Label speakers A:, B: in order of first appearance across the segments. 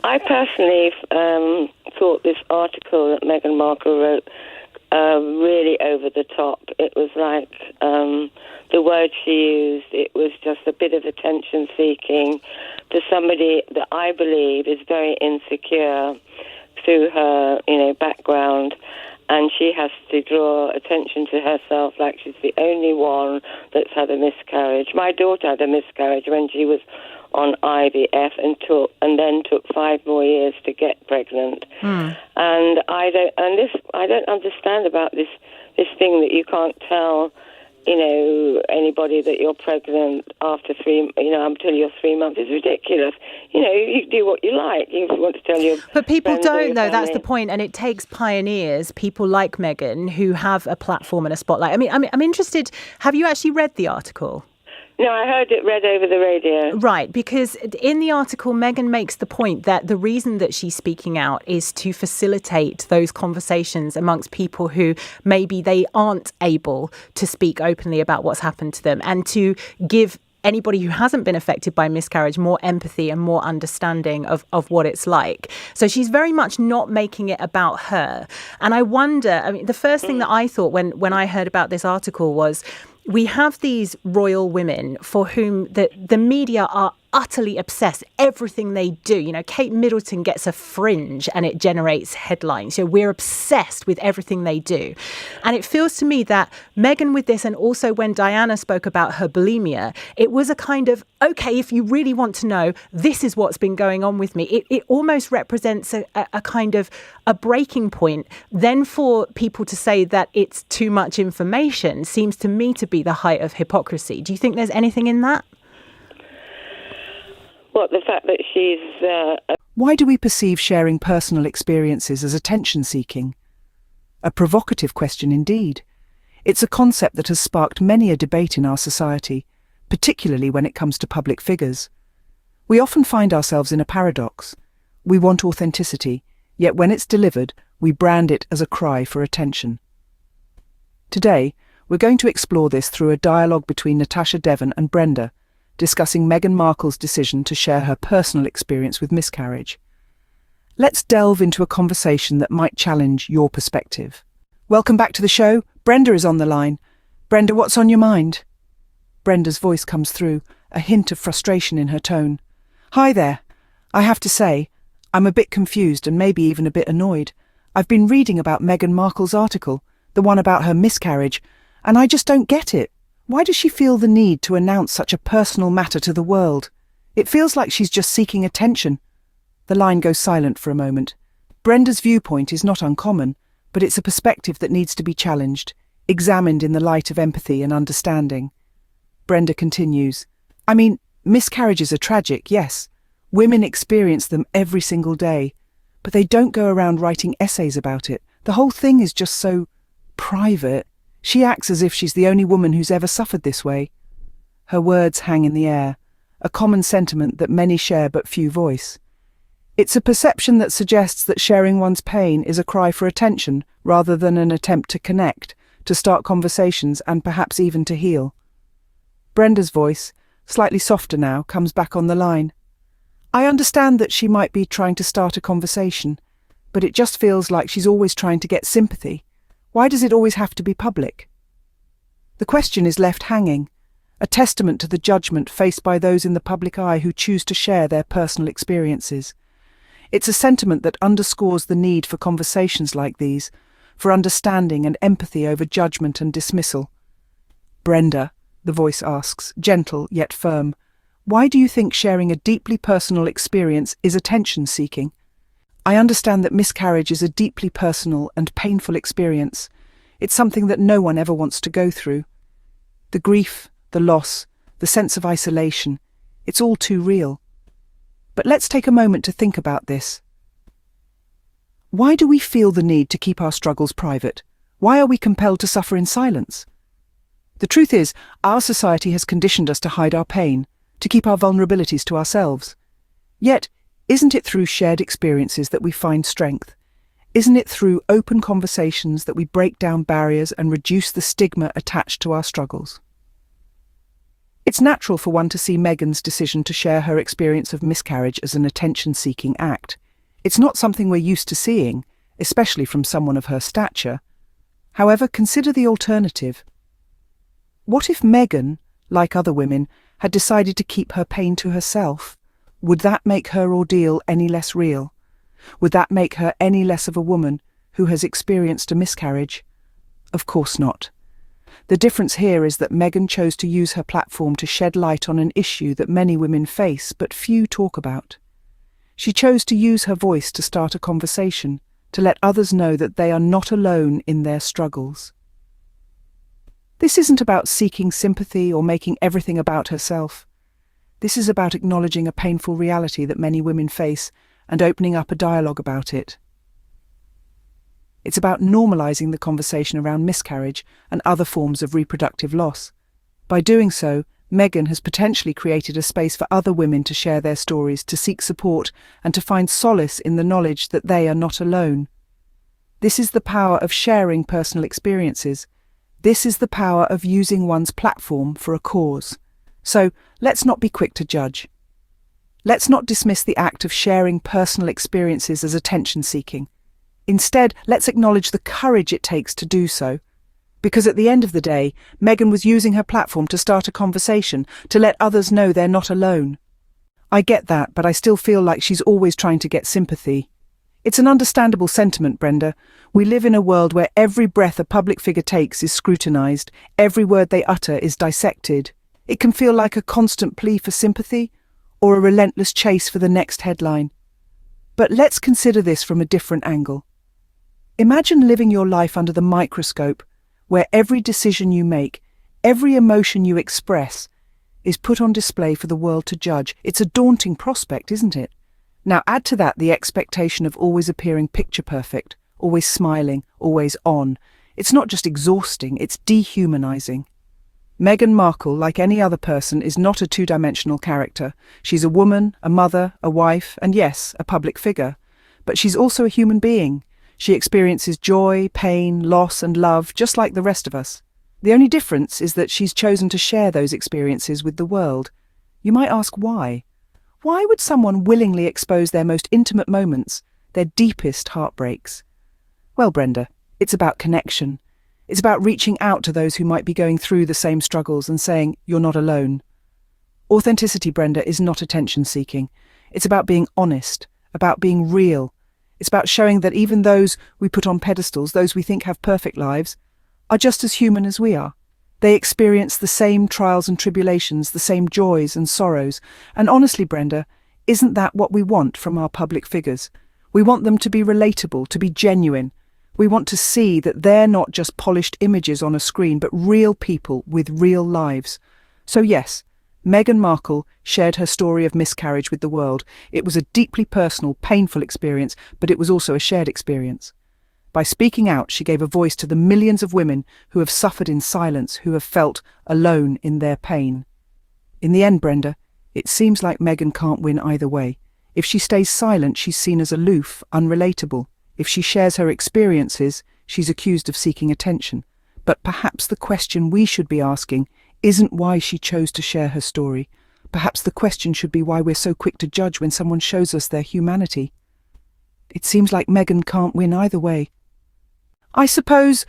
A: I personally thought this article that Meghan Markle wrote really over the top. It was like the word she used, it was just a bit of attention seeking for somebody that I believe is very insecure through her, background, and she has to draw attention to herself like she's the only one that's had a miscarriage. My daughter had a miscarriage when she was on IVF and then took 5 more years to get pregnant. And I don't understand about this thing that you can't tell anybody that you're pregnant after until you're 3 months. Is ridiculous. You do what you like. If you want to tell your
B: But people don't, though.
A: Family.
B: That's the point. And it takes pioneers, people like Meghan, who have a platform and a spotlight. I mean, I'm interested. Have you actually read the article?
A: No, I heard it read over the radio.
B: Right, because in the article, Meghan makes the point that the reason that she's speaking out is to facilitate those conversations amongst people who maybe they aren't able to speak openly about what's happened to them, and to give anybody who hasn't been affected by miscarriage more empathy and more understanding of what it's like. So she's very much not making it about her. And I wonder, the first thing that I thought when I heard about this article was, we have these royal women for whom the media are utterly obsessed. Everything they do, Kate Middleton gets a fringe and it generates headlines. We're obsessed with everything they do. And it feels to me that Meghan with this, and also when Diana spoke about her bulimia, it was a kind of, okay, if you really want to know, this is what's been going on with me. It almost represents a kind of a breaking point. Then for people to say that it's too much information seems to me to be the height of hypocrisy. Do you think there's anything in that?
A: What, the fact that she's...
C: Why do we perceive sharing personal experiences as attention-seeking? A provocative question indeed. It's a concept that has sparked many a debate in our society, particularly when it comes to public figures. We often find ourselves in a paradox. We want authenticity, yet when it's delivered, we brand it as a cry for attention. Today, we're going to explore this through a dialogue between Natasha Devon and Brenda, discussing Meghan Markle's decision to share her personal experience with miscarriage. Let's delve into a conversation that might challenge your perspective. Welcome back to the show. Brenda is on the line. Brenda, what's on your mind? Brenda's voice comes through, a hint of frustration in her tone. Hi there. I have to say, I'm a bit confused and maybe even a bit annoyed. I've been reading about Meghan Markle's article, the one about her miscarriage, and I just don't get it. Why does she feel the need to announce such a personal matter to the world? It feels like she's just seeking attention. The line goes silent for a moment. Brenda's viewpoint is not uncommon, but it's a perspective that needs to be challenged, examined in the light of empathy and understanding. Brenda continues. Miscarriages are tragic, yes. Women experience them every single day, but they don't go around writing essays about it. The whole thing is just so private. She acts as if she's the only woman who's ever suffered this way. Her words hang in the air, a common sentiment that many share but few voice. It's a perception that suggests that sharing one's pain is a cry for attention rather than an attempt to connect, to start conversations and perhaps even to heal. Brenda's voice, slightly softer now, comes back on the line. I understand that she might be trying to start a conversation, but it just feels like she's always trying to get sympathy. Why does it always have to be public? The question is left hanging, a testament to the judgment faced by those in the public eye who choose to share their personal experiences. It's a sentiment that underscores the need for conversations like these, for understanding and empathy over judgment and dismissal. Brenda, the voice asks, gentle yet firm, why do you think sharing a deeply personal experience is attention-seeking? I understand that miscarriage is a deeply personal and painful experience. It's something that no one ever wants to go through. The grief, the loss, the sense of isolation, it's all too real. But let's take a moment to think about this. Why do we feel the need to keep our struggles private? Why are we compelled to suffer in silence? The truth is, our society has conditioned us to hide our pain, to keep our vulnerabilities to ourselves. Yet, isn't it through shared experiences that we find strength? Isn't it through open conversations that we break down barriers and reduce the stigma attached to our struggles? It's natural for one to see Meghan's decision to share her experience of miscarriage as an attention-seeking act. It's not something we're used to seeing, especially from someone of her stature. However, consider the alternative. What if Meghan, like other women, had decided to keep her pain to herself? Would that make her ordeal any less real? Would that make her any less of a woman who has experienced a miscarriage? Of course not. The difference here is that Meghan chose to use her platform to shed light on an issue that many women face but few talk about. She chose to use her voice to start a conversation, to let others know that they are not alone in their struggles. This isn't about seeking sympathy or making everything about herself. This is about acknowledging a painful reality that many women face and opening up a dialogue about it. It's about normalizing the conversation around miscarriage and other forms of reproductive loss. By doing so, Meghan has potentially created a space for other women to share their stories, to seek support, and to find solace in the knowledge that they are not alone. This is the power of sharing personal experiences. This is the power of using one's platform for a cause. So, let's not be quick to judge. Let's not dismiss the act of sharing personal experiences as attention-seeking. Instead, let's acknowledge the courage it takes to do so. Because at the end of the day, Meghan was using her platform to start a conversation, to let others know they're not alone. I get that, but I still feel like she's always trying to get sympathy. It's an understandable sentiment, Brenda. We live in a world where every breath a public figure takes is scrutinized, every word they utter is dissected. It can feel like a constant plea for sympathy, or a relentless chase for the next headline. But let's consider this from a different angle. Imagine living your life under the microscope, where every decision you make, every emotion you express, is put on display for the world to judge. It's a daunting prospect, isn't it? Now add to that the expectation of always appearing picture perfect, always smiling, always on. It's not just exhausting, it's dehumanizing. Meghan Markle, like any other person, is not a two-dimensional character. She's a woman, a mother, a wife, and yes, a public figure. But she's also a human being. She experiences joy, pain, loss, and love just like the rest of us. The only difference is that she's chosen to share those experiences with the world. You might ask why. Why would someone willingly expose their most intimate moments, their deepest heartbreaks? Well, Brenda, it's about connection. It's about reaching out to those who might be going through the same struggles and saying, you're not alone. Authenticity, Brenda, is not attention-seeking. It's about being honest, about being real. It's about showing that even those we put on pedestals, those we think have perfect lives, are just as human as we are. They experience the same trials and tribulations, the same joys and sorrows. And honestly, Brenda, isn't that what we want from our public figures? We want them to be relatable, to be genuine. We want to see that they're not just polished images on a screen, but real people with real lives. So yes, Meghan Markle shared her story of miscarriage with the world. It was a deeply personal, painful experience, but it was also a shared experience. By speaking out, she gave a voice to the millions of women who have suffered in silence, who have felt alone in their pain. In the end, Brenda, it seems like Meghan can't win either way. If she stays silent, she's seen as aloof, unrelatable. If she shares her experiences, she's accused of seeking attention. But perhaps the question we should be asking isn't why she chose to share her story. Perhaps the question should be why we're so quick to judge when someone shows us their humanity. It seems like Meghan can't win either way. I suppose,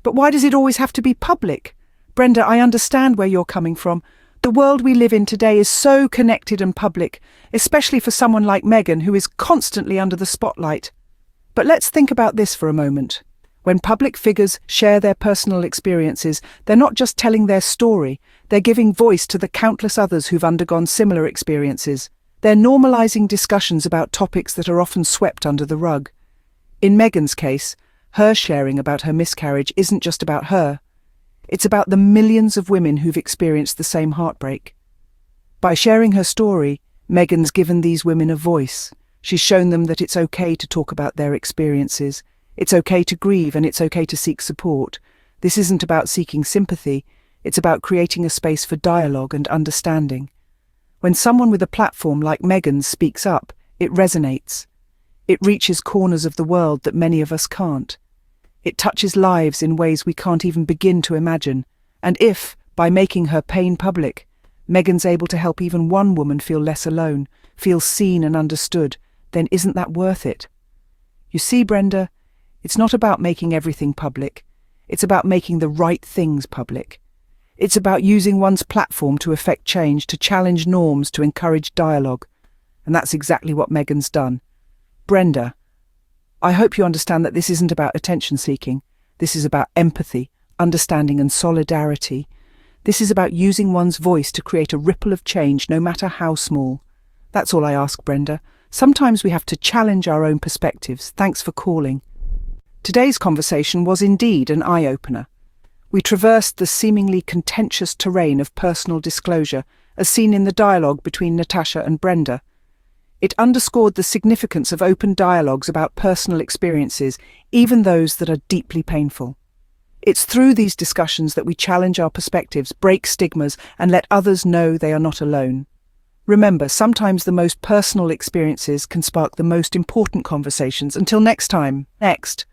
C: but why does it always have to be public? Brenda, I understand where you're coming from. The world we live in today is so connected and public, especially for someone like Meghan, who is constantly under the spotlight. But let's think about this for a moment. When public figures share their personal experiences, they're not just telling their story, they're giving voice to the countless others who've undergone similar experiences. They're normalizing discussions about topics that are often swept under the rug. In Meghan's case, her sharing about her miscarriage isn't just about her. It's about the millions of women who've experienced the same heartbreak. By sharing her story, Meghan's given these women a voice. She's shown them that it's okay to talk about their experiences. It's okay to grieve, and it's okay to seek support. This isn't about seeking sympathy. It's about creating a space for dialogue and understanding. When someone with a platform like Meghan's speaks up, it resonates. It reaches corners of the world that many of us can't. It touches lives in ways we can't even begin to imagine. And if, by making her pain public, Meghan's able to help even one woman feel less alone, feel seen and understood, then isn't that worth it? You see, Brenda, it's not about making everything public. It's about making the right things public. It's about using one's platform to effect change, to challenge norms, to encourage dialogue. And that's exactly what Meghan's done. Brenda, I hope you understand that this isn't about attention-seeking. This is about empathy, understanding and solidarity. This is about using one's voice to create a ripple of change, no matter how small. That's all I ask, Brenda. Sometimes we have to challenge our own perspectives. Thanks for calling. Today's conversation was indeed an eye-opener. We traversed the seemingly contentious terrain of personal disclosure, as seen in the dialogue between Natasha and Brenda. It underscored the significance of open dialogues about personal experiences, even those that are deeply painful. It's through these discussions that we challenge our perspectives, break stigmas, and let others know they are not alone. Remember, sometimes the most personal experiences can spark the most important conversations. Until next time. Next.